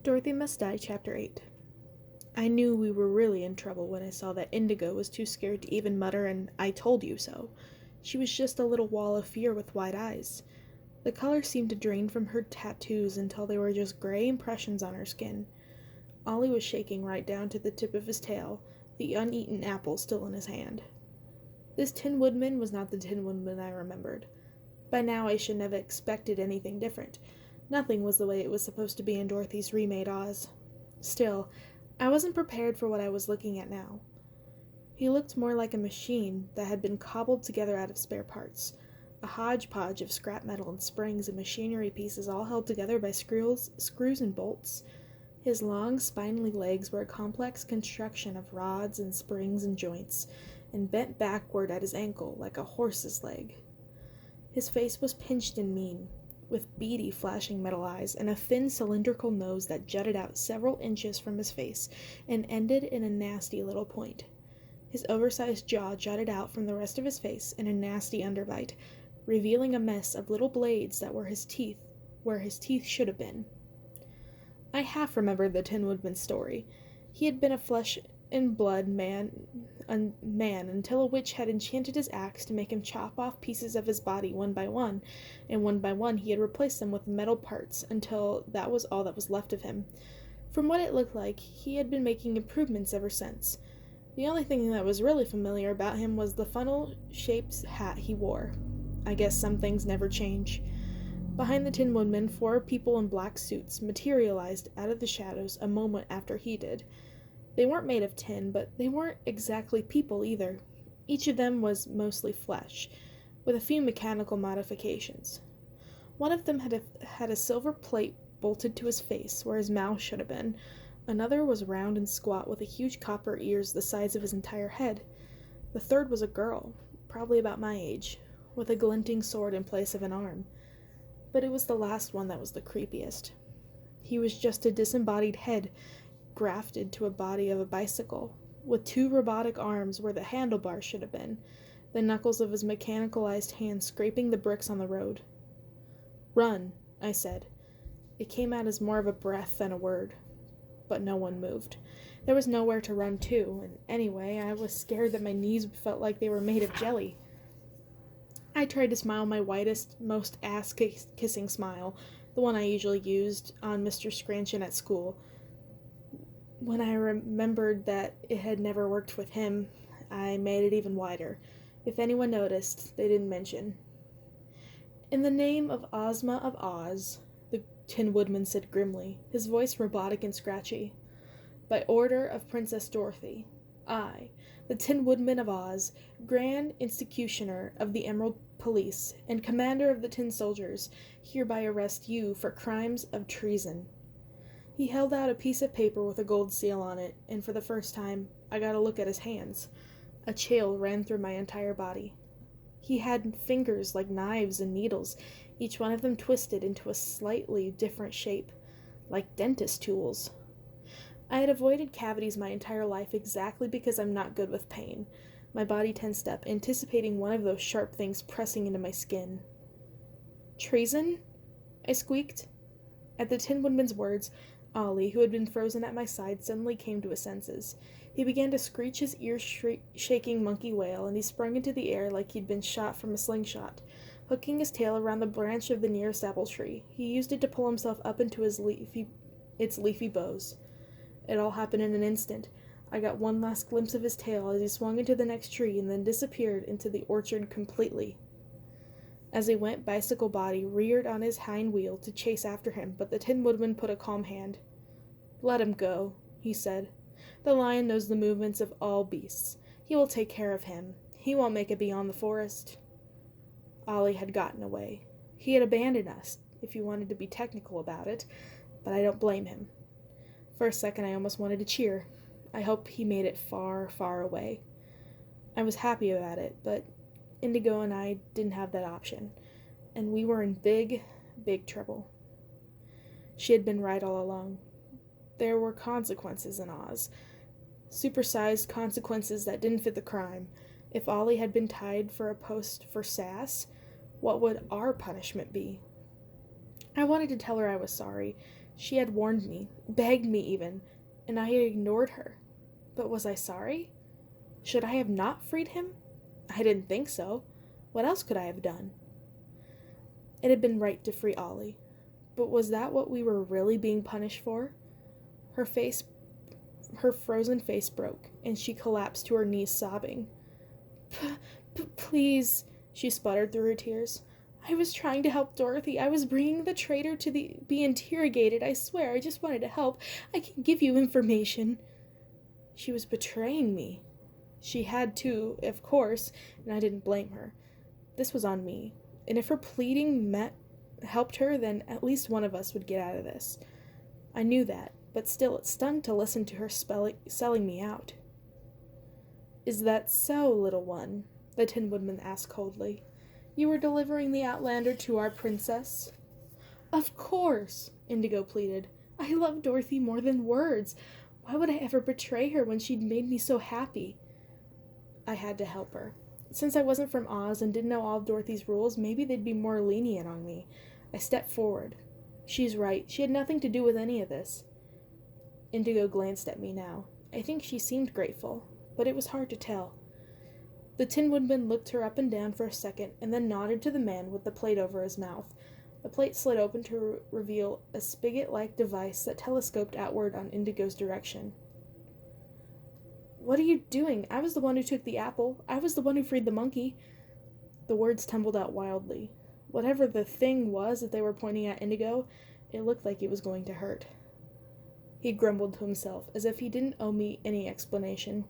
Dorothy Must Die, Chapter 8. I knew we were really in trouble when I saw that Indigo was too scared to even mutter an "I told you so." She was just a little wall of fear with wide eyes. The color seemed to drain from her tattoos until they were just gray impressions on her skin. Ollie was shaking right down to the tip of his tail, the uneaten apple still in his hand. This Tin Woodman was not the Tin Woodman I remembered. By now I shouldn't have expected anything different. Nothing was the way it was supposed to be in Dorothy's remade Oz. Still, I wasn't prepared for what I was looking at now. He looked more like a machine that had been cobbled together out of spare parts, a hodgepodge of scrap metal and springs and machinery pieces all held together by screws and bolts. His long, spindly legs were a complex construction of rods and springs and joints, and bent backward at his ankle like a horse's leg. His face was pinched and mean, with beady, flashing metal eyes, and a thin, cylindrical nose that jutted out several inches from his face and ended in a nasty little point. His oversized jaw jutted out from the rest of his face in a nasty underbite, revealing a mess of little blades that were his teeth, where his teeth should have been. I half remembered the Tin Woodman's story. He had been a flesh-and-blood man until a witch had enchanted his axe to make him chop off pieces of his body one by one, and one by one he had replaced them with metal parts until that was all that was left of him. From what it looked like, he had been making improvements ever since. The only thing that was really familiar about him was the funnel-shaped hat he wore. I guess some things never change. Behind the Tin Woodman, 4 people in black suits materialized out of the shadows a moment after he did. They weren't made of tin, but they weren't exactly people either. Each of them was mostly flesh, with a few mechanical modifications. One of them had a silver plate bolted to his face, where his mouth should have been. Another was round and squat, with huge copper ears the size of his entire head. The third was a girl, probably about my age, with a glinting sword in place of an arm. But it was the last one that was the creepiest. He was just a disembodied head grafted to a body of a bicycle, with 2 robotic arms where the handlebars should have been, the knuckles of his mechanicalized hands scraping the bricks on the road. "Run," I said. It came out as more of a breath than a word. But no one moved. There was nowhere to run to, and anyway, I was scared that my knees felt like they were made of jelly. I tried to smile my widest, most ass-kissing smile, the one I usually used on Mr. Scranton at school. When I remembered that it had never worked with him, I made it even wider. If anyone noticed, they didn't mention. "In the name of Ozma of Oz," the Tin Woodman said grimly, his voice robotic and scratchy. "By order of Princess Dorothy, I, the Tin Woodman of Oz, Grand Executioner of the Emerald Police, and Commander of the Tin Soldiers, hereby arrest you for crimes of treason." He held out a piece of paper with a gold seal on it, and for the first time, I got a look at his hands. A chill ran through my entire body. He had fingers like knives and needles, each one of them twisted into a slightly different shape, like dentist tools. I had avoided cavities my entire life exactly because I'm not good with pain. My body tensed up, anticipating one of those sharp things pressing into my skin. "Treason?" I squeaked. At the Tin Woodman's words, Ollie, who had been frozen at my side, suddenly came to his senses. He began to screech his ear-shaking monkey wail, and he sprung into the air like he'd been shot from a slingshot. Hooking his tail around the branch of the nearest apple tree, he used it to pull himself up into its leafy boughs. It all happened in an instant. I got one last glimpse of his tail as he swung into the next tree and then disappeared into the orchard completely. As he went, Bicycle Body reared on his hind wheel to chase after him, but the Tin Woodman put a calm hand. "Let him go," he said. "The lion knows the movements of all beasts. He will take care of him. He won't make it beyond the forest." Ollie had gotten away. He had abandoned us, if you wanted to be technical about it, but I don't blame him. For a second I almost wanted to cheer. I hope he made it far, far away. I was happy about it, but Indigo and I didn't have that option, and we were in big, big trouble. She had been right all along. There were consequences in Oz. Supersized consequences that didn't fit the crime. If Ollie had been tied for a post for sass, what would our punishment be? I wanted to tell her I was sorry. She had warned me, begged me even, and I had ignored her. But was I sorry? Should I have not freed him? I didn't think so. What else could I have done? It had been right to free Ollie. But was that what we were really being punished for? Her face, her frozen face broke, and she collapsed to her knees sobbing. Please, she sputtered through her tears. I was trying to help Dorothy. I was bringing the traitor to be interrogated. I swear, I just wanted to help. I can give you information. She was betraying me. She had to, of course, and I didn't blame her. This was on me, and if her pleading helped her, then at least one of us would get out of this. I knew that, but still it stung to listen to her selling me out. Is that so, little one? The Tin Woodman asked coldly. You were delivering the Outlander to our princess? Of course, Indigo pleaded. I love Dorothy more than words. Why would I ever betray her when she'd made me so happy? I had to help her. Since I wasn't from Oz and didn't know all of Dorothy's rules, maybe they'd be more lenient on me. I stepped forward. She's right. She had nothing to do with any of this. Indigo glanced at me now. I think she seemed grateful, but it was hard to tell. The Tin Woodman looked her up and down for a second, and then nodded to the man with the plate over his mouth. The plate slid open to reveal a spigot-like device that telescoped outward on Indigo's direction. What are you doing? I was the one who took the apple. I was the one who freed the monkey. The words tumbled out wildly. Whatever the thing was that they were pointing at Indigo, it looked like it was going to hurt. He grumbled to himself, as if he didn't owe me any explanation.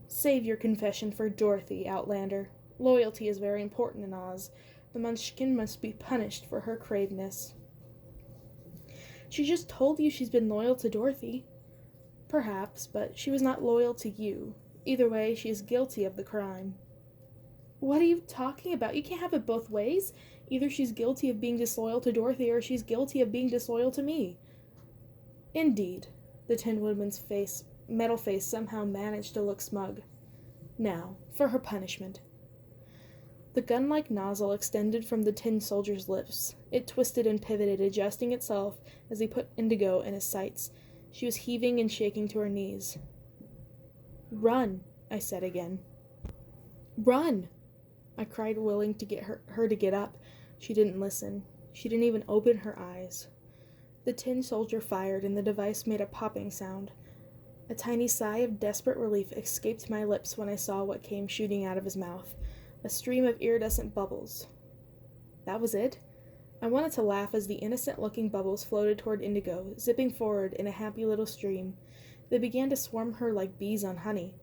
Save your confession for Dorothy, Outlander. Loyalty is very important in Oz. The Munchkin must be punished for her craveness. She just told you she's been loyal to Dorothy. Perhaps, but she was not loyal to you. Either way, she is guilty of the crime. What are you talking about? You can't have it both ways. Either she's guilty of being disloyal to Dorothy, or she's guilty of being disloyal to me. Indeed, the Tin Woodman's metal face somehow managed to look smug. Now, for her punishment. The gun-like nozzle extended from the tin soldier's lips. It twisted and pivoted, adjusting itself as he put Indigo in his sights. She was heaving and shaking to her knees. Run, I said again. Run! I cried, willing to get her to get up. She didn't listen. She didn't even open her eyes. The tin soldier fired, and the device made a popping sound. A tiny sigh of desperate relief escaped my lips when I saw what came shooting out of his mouth. A stream of iridescent bubbles. That was it? I wanted to laugh as the innocent-looking bubbles floated toward Indigo, zipping forward in a happy little stream. They began to swarm her like bees on honey.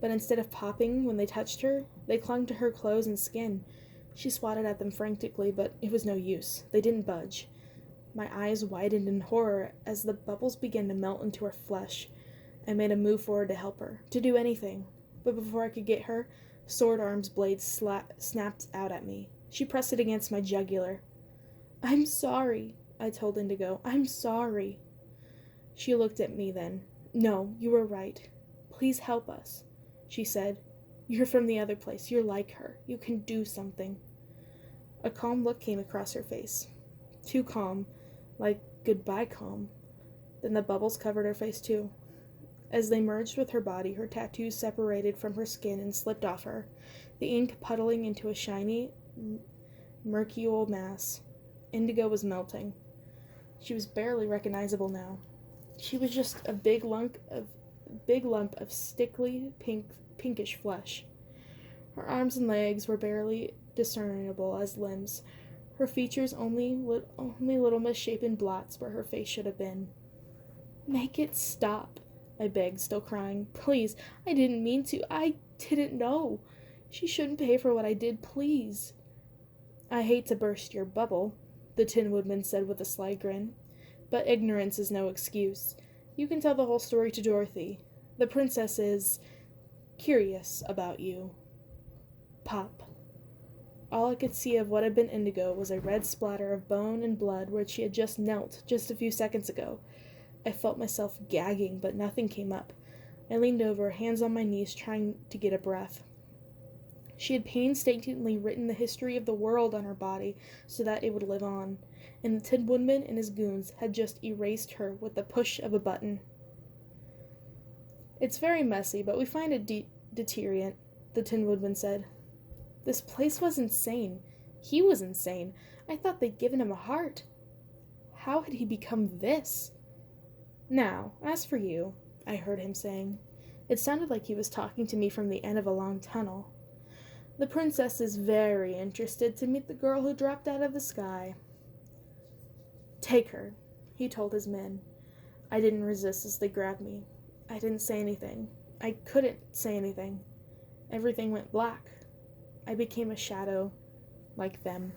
But instead of popping when they touched her, they clung to her clothes and skin. She swatted at them frantically, but it was no use. They didn't budge. My eyes widened in horror as the bubbles began to melt into her flesh. I made a move forward to help her, to do anything. But before I could get her, Sword Arm's blade snapped out at me. She pressed it against my jugular. I'm sorry, I told Indigo. I'm sorry. She looked at me then. No, you were right. Please help us, she said. You're from the other place. You're like her. You can do something. A calm look came across her face. Too calm, like goodbye calm. Then the bubbles covered her face too. As they merged with her body, her tattoos separated from her skin and slipped off her, the ink puddling into a shiny, mercurial mass. Indigo was melting. She was barely recognizable now. She was just a big lump of stickly, pinkish flesh. Her arms and legs were barely discernible as limbs. Her features only little misshapen blots where her face should have been. Make it stop, I begged, still crying. Please, I didn't mean to. I didn't know. She shouldn't pay for what I did, please. I hate to burst your bubble, the Tin Woodman said with a sly grin, but ignorance is no excuse. You can tell the whole story to Dorothy. The princess is curious about you. Pop. All I could see of what had been Indigo was a red splatter of bone and blood where she had just knelt just a few seconds ago. I felt myself gagging, but nothing came up. I leaned over, hands on my knees, trying to get a breath. She had painstakingly written the history of the world on her body so that it would live on, and the Tin Woodman and his goons had just erased her with the push of a button. "It's very messy, but we find it deterrent," the Tin Woodman said. "This place was insane. He was insane. I thought they'd given him a heart. How had he become this? Now, as for you," I heard him saying. It sounded like he was talking to me from the end of a long tunnel. "The princess is very interested to meet the girl who dropped out of the sky." "Take her," he told his men. I didn't resist as they grabbed me. I didn't say anything. I couldn't say anything. Everything went black. I became a shadow, like them.